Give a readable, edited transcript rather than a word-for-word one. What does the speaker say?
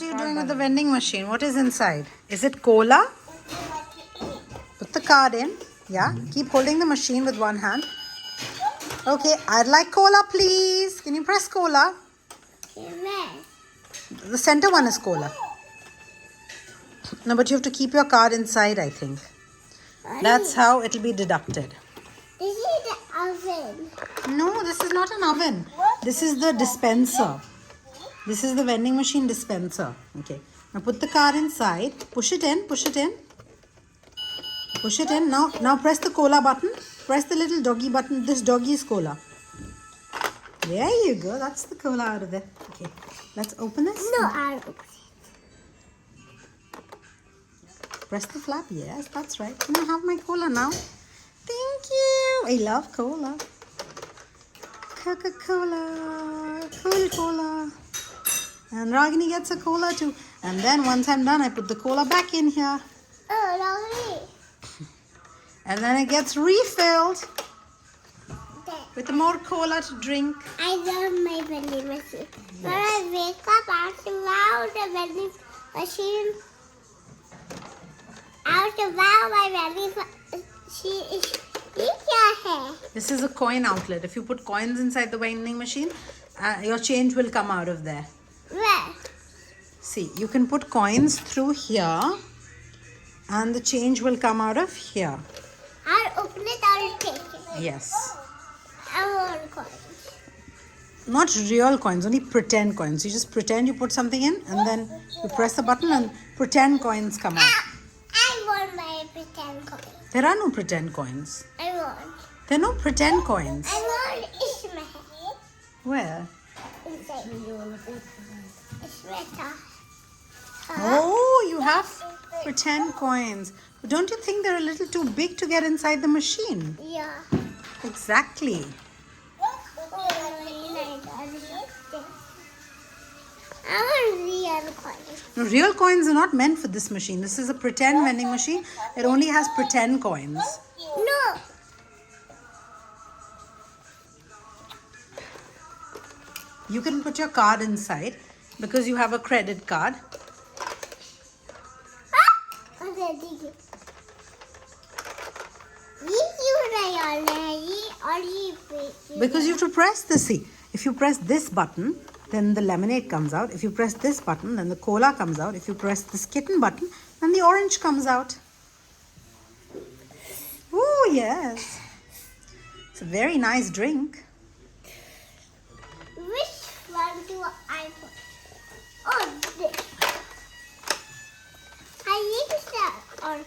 are you doing with the vending machine? What is inside? Is it cola? Put the card in. Yeah. Keep holding the machine with one hand. Okay. I'd like cola, please. Can you press cola? The center one is cola. No, but you have to keep your card inside, I think. That's how it'll be deducted. This is the oven. No, this is not an oven. This is the dispenser. This is the vending machine dispenser. Okay. Now put the card inside. Push it in. Push it in. Push it in. Now press the cola button. Press the little doggy button. This doggy is cola. There you go. That's the cola out of there. Okay. Let's open this. No, I'll open it. Press the flap. Yes, that's right. Can I have my cola now? Thank you. I love cola. Coca-Cola. Coca-Cola. And Ragini gets a cola too. And then once I'm done, I put the cola back in here. Oh, lovely. And then it gets refilled with more cola to drink. I love my vending machine. When I wake up, I have to wow the vending machine. I have to wow my vending machine. This is a coin outlet. If you put coins inside the vending machine, your change will come out of there. Where? See, you can put coins through here and the change will come out of here. I'll open it, I'll take it. Yes. I want coins. Not real coins, only pretend coins. You just pretend you put something in and then you press the button and pretend coins come out. I want my pretend coins. There are no pretend coins. I want. There are no pretend coins. I want Ishmael. Where? Inside. Ishmael. Oh, you have pretend coins. But don't you think they're a little too big to get inside the machine? Yeah. Exactly. I want real coins. No, real coins are not meant for this machine. This is a pretend vending machine. It only has pretend coins. No. You can put your card inside because you have a credit card. Because you have to press this. See, if you press this button, then the lemonade comes out. If you press this button, then the cola comes out. If you press this kitten button, then the orange comes out. Oh, yes. It's a very nice drink. Which one do I put? Oh, this. I use that on